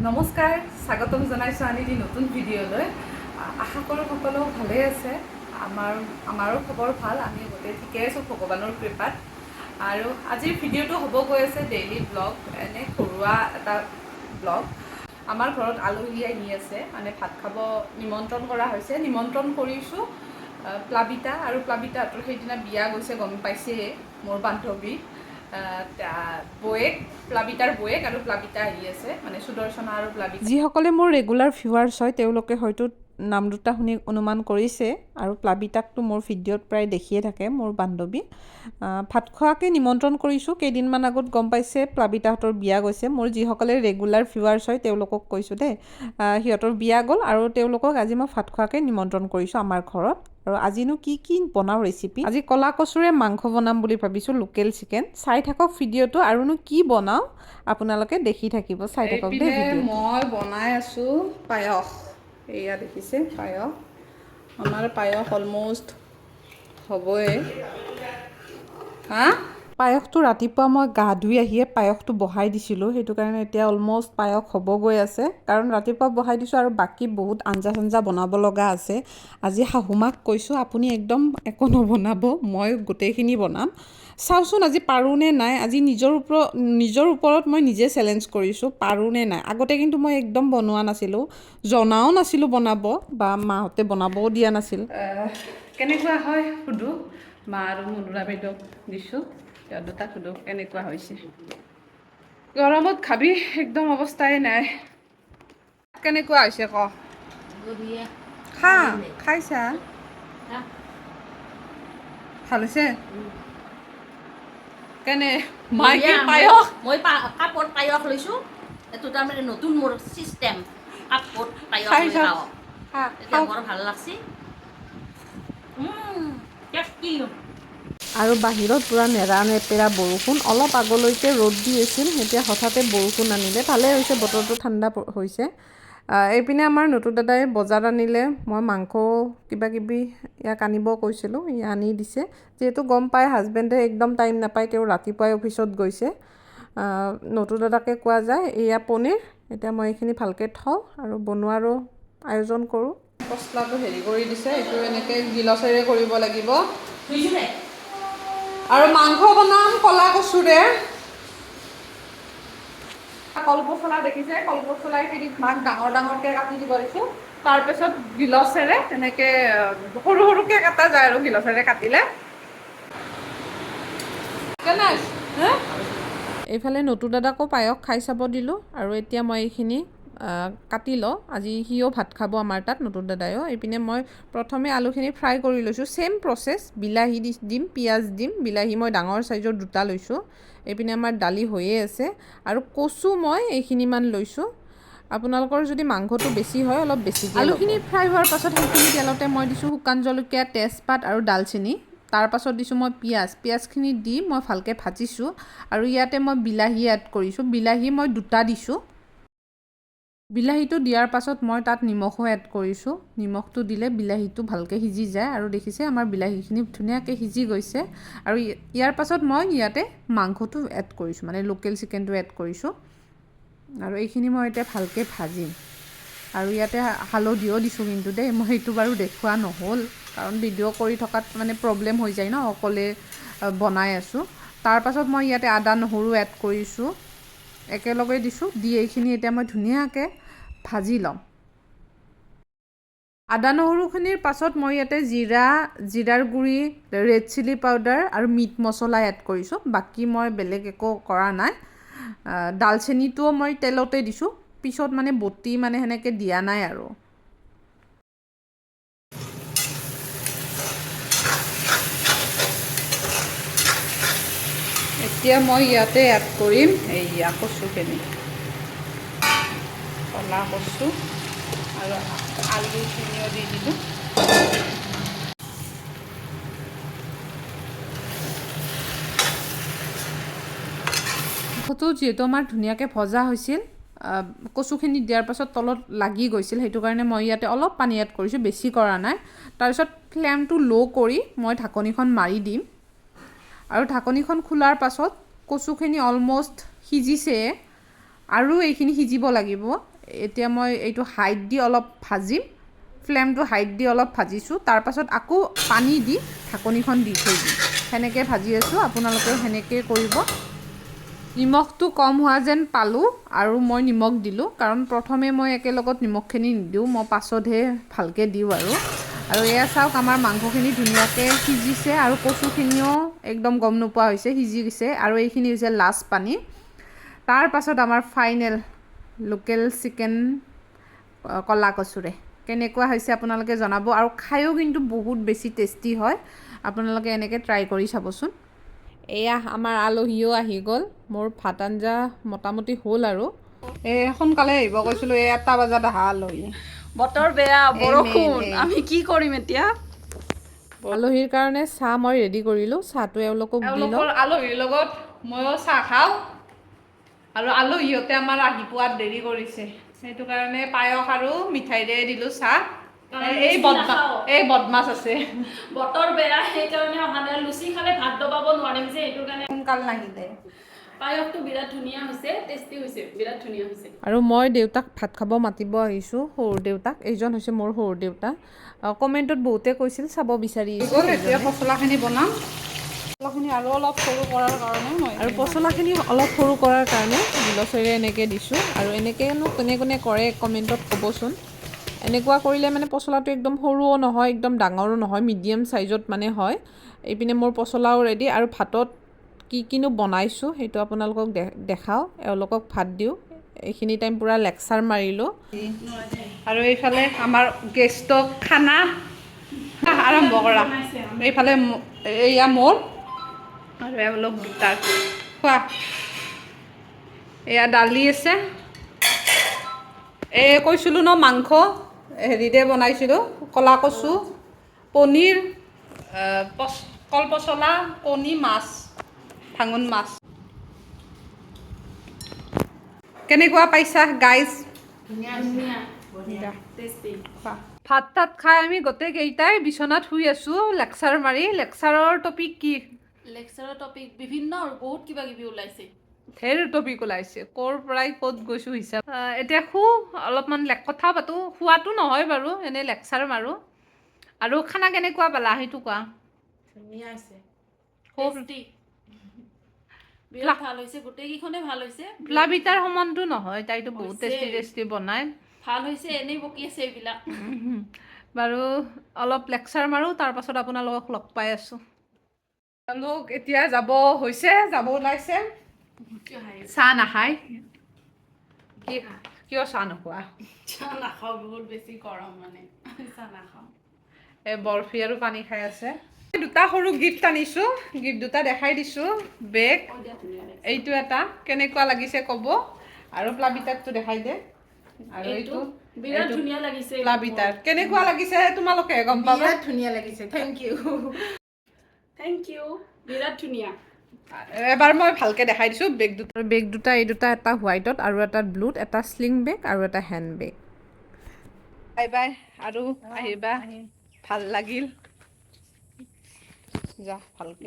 নমস্কাৰ, স্বাগতম জনাইছোঁ আন এটি নতুন ভিডিঅ'লৈ। আশা কৰোঁ সকলো ভালেই আছে। আমাৰো খবৰ ভাল, আমি গোটেই ঠিকে আছোঁ ভগৱানৰ কৃপাত। আৰু আজিৰ ভিডিঅ'টো হ'ব গৈ আছে ডেইলি ব্লগ, এনে ঘৰুৱা এটা ব্লগ। আমাৰ ঘৰত আলহী আহি আছে, মানে ভাত খাব নিমন্ত্ৰণ কৰা হৈছে। নিমন্ত্ৰণ কৰিছোঁ প্লাবিতা, আৰু প্লাবিতাহঁতৰ সেইদিনা বিয়া গৈছে, গম পাইছেই মোৰ বান্ধৱী বৌয়েক, প্লাবিতাৰ বৌয়েক আৰু প্লাবিতা আহি আছে, মানে সুদৰ্শনা আৰু প্লাবিতা। যিসকলে মোৰ ৰেগুলাৰ ভিউৱাৰ্ছ হয় তেওঁলোকে হয়তো নাম দুটা শুনি অনুমান কৰিছে, আৰু প্লাবিতাকটো মোৰ ভিডিঅ'ত প্ৰায় দেখিয়ে থাকে, মোৰ বান্ধৱী। ভাত খোৱাকৈ নিমন্ত্ৰণ কৰিছোঁ। কেইদিনমান আগত গম পাইছে প্লাবিতাহঁতৰ বিয়া গৈছে। মোৰ যিসকলে ৰেগুলাৰ ভিউৱাৰ্ছ হয় তেওঁলোকক কৈছোঁ দেই, সিহঁতৰ বিয়া গ'ল, আৰু তেওঁলোকক আজি মই ভাত খোৱাকৈ নিমন্ত্ৰণ কৰিছোঁ আমাৰ ঘৰত। আৰু আজিনো কি বনাওঁ ৰেচিপি, আজি কলা কচুৰে মাংস বনাম বুলি ভাবিছোঁ, লোকেল চিকেন। চাই থাকক ভিডিঅ'টো, আৰুনো কি বনাওঁ আপোনালোকে দেখি থাকিব, চাই থাকক দেই ভিডিঅ'টো। মই বনাই আছোঁ পায়স। এয়া দেখিছে পায়স, আমাৰ পায়স অলম'ষ্ট হ'বই। পায়সটো ৰাতিপুৱা মই গা ধুই আহিয়ে পায়সটো বহাই দিছিলোঁ, সেইটো কাৰণে এতিয়া অলম'ষ্ট পায়স হ'ব গৈ আছে। কাৰণ ৰাতিপুৱা বহাই দিছোঁ আৰু বাকী বহুত আঞ্জা চাঞ্জা বনাব লগা আছে। আজি শাহুমাক কৈছোঁ আপুনি একদম একো নবনাব, মই গোটেইখিনি বনাম। চাওঁচোন আজি পাৰোঁনে নাই। আজি নিজৰ ওপৰত মই নিজে চেলেঞ্জ কৰিছোঁ, পাৰোঁনে নাই। আগতে কিন্তু মই একদম বনোৱা নাছিলোঁ, জনাও নাছিলোঁ বনাব, বা মাহঁতে বনাবও দিয়া নাছিল। কেনেকুৱা হয় সুধোঁ, মা আৰু মুনুৰা বাইদেউক দিছোঁ, সিহঁত দুটাক সুধোঁ কেনেকুৱা হৈছে। গৰমত খাবি একদম অৱস্থাই নাই। কেনেকুৱা হৈছে ক, খাইছা? ভাল হৈছে? কেনে মাইকী পায়স? মই কাপত পায়স লৈছোঁ, এইটো তাৰমানে নতুন মোৰ চিষ্টেম। কাপত পায়স লৈ খাওঁ, এতিয়া বৰ ভাল লাগছে। আৰু বাহিৰত পূৰা নেৰানেপেৰা বৰষুণ। অলপ আগলৈকে ৰ'দ দি আছিল, এতিয়া হঠাতে বৰষুণ আনিলে। ভালেই হৈছে, বতৰটো ঠাণ্ডা হৈছে। এইপিনে আমাৰ নতুন দাদাই বজাৰ আনিলে। মই মাংস কিবাকিবি ইয়াক আনিব কৈছিলোঁ, ই আনি দিছে। যিহেতু গম পায় হাজবেণ্ডে একদম টাইম নাপায়, তেওঁ ৰাতিপুৱাই অফিচত গৈছে। নতুন দাদাকে কোৱা যায়। এয়া পনীৰ, এতিয়া মই এইখিনি ভালকৈ থওঁ আৰু বনোৱাৰো আয়োজন কৰোঁ। মছলাটো হেৰি কৰি দিছে, এইটো এনেকৈ গিলচেৰে কৰিব লাগিব। আৰু মাংস বনাম কলা কচুৰে। কলপচলা দেখিছে, কলপচলা এইখিনি ডাঙৰ ডাঙৰকৈ কাটি দিব দিছোঁ। তাৰপিছত গিলচেৰে তেনেকৈ সৰু সৰুকৈ কটা যায় আৰু গিলচেৰে কাটিলে। এইফালে নতুন দাদাকো পায়স খাই চাব দিলোঁ, আৰু এতিয়া মই এইখিনি কাটি লওঁ। আজি সিও ভাত খাব আমাৰ তাত, নতুন দাদায়ো। এইপিনে মই প্ৰথমে আলুখিনি ফ্ৰাই কৰি লৈছোঁ, ছেইম প্ৰচেছ। বিলাহী দিম, পিঁয়াজ দিম। বিলাহী মই ডাঙৰ চাইজৰ দুটা লৈছোঁ। এইপিনে আমাৰ দালি হৈয়ে আছে, আৰু কচু মই এইখিনিমান লৈছোঁ। আপোনালোকৰ যদি মাংসটো বেছি হয় অলপ বেছিকৈ। আলুখিনি ফ্ৰাই হোৱাৰ পাছত সেইখিনি তেলতে মই দিছোঁ শুকান জলকীয়া, তেজপাত আৰু ডালচেনি। তাৰপাছত দিছোঁ মই পিঁয়াজখিনি দি মই ভালকৈ ভাজিছোঁ, আৰু ইয়াতে মই বিলাহী এড কৰিছোঁ। বিলাহী মই দুটা দিছোঁ। বিলাহীটো দিয়াৰ পাছত মই তাত নিমখো এড কৰিছোঁ। নিমখটো দিলে বিলাহীটো ভালকৈ সিজি যায়, আৰু দেখিছে আমাৰ বিলাহীখিনি ধুনীয়াকৈ সিজি গৈছে। আৰু ইয়াৰ পাছত মই ইয়াতে মাংসটো এড কৰিছোঁ, মানে লোকেল চিকেনটো এড কৰিছোঁ। আৰু এইখিনি মই এতিয়া ভালকৈ ভাজিম। আৰু ইয়াতে হালধিও দিছোঁ কিন্তু দেই, মই সেইটো বাৰু দেখুওৱা নহ'ল, কাৰণ ভিডিঅ' কৰি থকাত মানে প্ৰব্লেম হৈ যায় ন, অকলে বনাই আছোঁ। তাৰপাছত মই ইয়াতে আদা নহৰু এড কৰিছোঁ, একেলগে দিছোঁ। দি এইখিনি এতিয়া মই ধুনীয়াকৈ ভাজি ল'ম। আদা নহৰুখিনিৰ পাছত মই ইয়াতে জিৰাৰ গুড়ি, ৰেড চিলি পাউডাৰ আৰু মিট মছলা এড কৰিছোঁ। বাকী মই বেলেগ একো কৰা নাই। ডালচেনিটোও মই তেলতে দিছোঁ, পিছত মানে বটি মানে সেনেকৈ দিয়া নাই আৰু। এতিয়া মই ইয়াতে এড কৰিম এইয়া কচুখিনি, কলা কচু, আৰু আলুখিনিও দি দিলোঁ। মাংসটো যিহেতু আমাৰ ধুনীয়াকৈ ভজা হৈছিল, কচুখিনি দিয়াৰ পাছত তলত লাগি গৈছিল, সেইটো কাৰণে মই ইয়াতে অলপ পানী এড কৰিছোঁ, বেছি কৰা নাই। তাৰপিছত ফ্লেমটো ল' কৰি মই ঢাকনিখন মাৰি দিম। আৰু ঢাকনিখন খোলাৰ পাছত কচুখিনি অলম'ষ্ট সিজিছে, আৰু এইখিনি সিজিব লাগিব এতিয়া মই এইটো হাইট দি অলপ ভাজিম ফ্লেমটো হাইট দি অলপ ভাজিছোঁ তাৰপাছত আকৌ পানী দি ঢাকনিখন দি থৈ দিম সেনেকৈ ভাজি আছোঁ আপোনালোকে সেনেকৈ কৰিব নিমখটো কম হোৱা যেন পালোঁ আৰু মই নিমখ দিলোঁ কাৰণ প্ৰথমে মই একেলগত নিমখখিনি নিদিওঁ মই পাছতহে ভালকৈ দিওঁ আৰু এয়া চাওক আমাৰ মাংসখিনি ধুনীয়াকৈ সিজিছে আৰু কচুখিনিও একদম গম নোপোৱা হৈছে সিজি গৈছে আৰু এইখিনি হৈছে লাষ্ট পানী তাৰ পাছত আমাৰ ফাইনেল লোকেল চিকেন কলা কচুৰে কেনেকুৱা হৈছে আপোনালোকে জনাব আৰু খায়ো কিন্তু বহুত বেছি টেষ্টি হয় আপোনালোকে এনেকৈ ট্ৰাই কৰি চাবচোন এয়া আমাৰ আলহীও আহি গ'ল মোৰ ভাত আঞ্জা মোটামুটি হ'ল আৰু সোনকালে আহিব কৈছিলোঁ 1টা বজাত অহা আলহী বতৰ বেয়া বৰষুণ আমি কি কৰিম এতিয়া আলহীৰ কাৰণে চাহ মই ৰেডি কৰিলোঁ চাহটো এওঁলোকক দিলোঁ আলহীৰ লগত ময়ো চাহ খাওঁ আৰু আলহীহঁতে আমাৰ আহি পোৱাত দেৰি কৰিছে সেইটো কাৰণে পায়স আৰু মিঠাইৰে দিলোঁ চাহ এই বদমাছ আছে বতৰ বেয়া সেইকাৰণে অহা নাই লুচি খালে ভাত দবাব নোৱাৰিম যে এইটো কাৰণে সোনকাল নাহিলে পায়সটো বিৰাট ধুনীয়া হৈছে টেষ্টি হৈছে বিৰাট ধুনীয়া হৈছে আৰু মই দেউতাক ভাত খাব মাতিব আহিছোঁ সৰু দেউতাক এইজন হৈছে মোৰ সৰু দেউতা কমেণ্টত বহুতে কৈছিল চাব বিচাৰি এতিয়া পচলাখিনি বনাম পচলাখিনি আৰু অলপ সৰু কৰাৰ কাৰণে আৰু পচলাখিনি অলপ সৰু কৰাৰ কাৰণে বিলাহীৰে এনেকৈ দিছোঁ আৰু এনেকৈনো কোনে কোনে কৰে কমেণ্টত ক'বচোন এনেকুৱা কৰিলে মানে পচলাটো একদম সৰুও নহয় একদম ডাঙৰো নহয় মিডিয়াম চাইজত মানে হয় এইপিনে মোৰ পচলাও ৰেডি আৰু ভাতত কি কিনো বনাইছোঁ সেইটো আপোনালোকক দেখাওঁ এওঁলোকক ভাত দিওঁ এইখিনি টাইম পূৰা লেকচাৰ মাৰিলোঁ আৰু এইফালে আমাৰ গেষ্টক খানা আৰম্ভ কৰা এইফালে এয়া মোৰ আৰু এওঁলোক দুটাৰ খোৱা এয়া দালি আছে কৈছিলোঁ ন মাংস হেৰিৰে বনাইছিলোঁ কলা কচু পনীৰ কল পচলা কণী মাছ ভাঙোন মাছ কেনেকুৱা পাইছা গাইজ ভাত তাত খাই আমি গোটেইকেইটাই বিচনাত শুই আছোঁ লেকচাৰ মাৰি লেকচাৰৰ টপিক কি লেকচাৰৰ টপিক বিভিন্ন আৰু বহুত কিবা কিবি ওলাইছে ঢেৰ টপিক ওলাইছে ক'ৰ পৰাই ক'ত গৈছোঁ হিচাপ এতিয়া অলপমান কথা পাতোঁ শোৱাটো নহয় বাৰু এনেই লেকচাৰ মাৰোঁ আৰু খানা কেনেকুৱা পালা সেইটো কোৱা ধুনীয়া হৈছে টেষ্টি বিৰাট ভাল হৈছে গোটেইকেইখনে ভাল হৈছে প্লাবিতাৰ সমানটো নহয় তাইতো বহুত টেষ্টি টেষ্টি বনায় ভাল হৈছে এনেই বকি আছে এইবিলাক বাৰু অলপ লেকচাৰ মাৰোঁ তাৰপাছত আপোনালোকক লগ পাই আছোঁ তেওঁলোক এতিয়া যাব ওলাইছে চাহ নাখায় কিয় চাহ নোখোৱা চাহ নাখাওঁ বহুত বেছি গৰম মানে চাহ নাখাওঁ বৰফি আৰু পানী খাই আছে দুটা সৰু গিফ্ট আনিছোঁ গিফ্ট দুটা দেখাই দিছোঁ বেগ এইটো এটা কেনেকুৱা লাগিছে ক'ব আৰু প্লাবিতাৰটো দেখাই দে আৰু এইটো বিৰাট ধুনীয়া লাগিছে প্লাবিতাৰ কেনেকুৱা লাগিছে তোমালোকে গম পাবা বিৰাট ধুনীয়া লাগিছে থেংক ইউ বিৰাট ধুনীয়া এবাৰ মই ভালকৈ দেখাই দিছোঁ বেগ দুটা এই দুটা এটা হোৱাইটত আৰু এটা ব্লুত এটা স্লিং বেগ আৰু এটা হেণ্ড বেগ বাই বাই আৰু আহিবা ভাল লাগিল যা ভালকৈ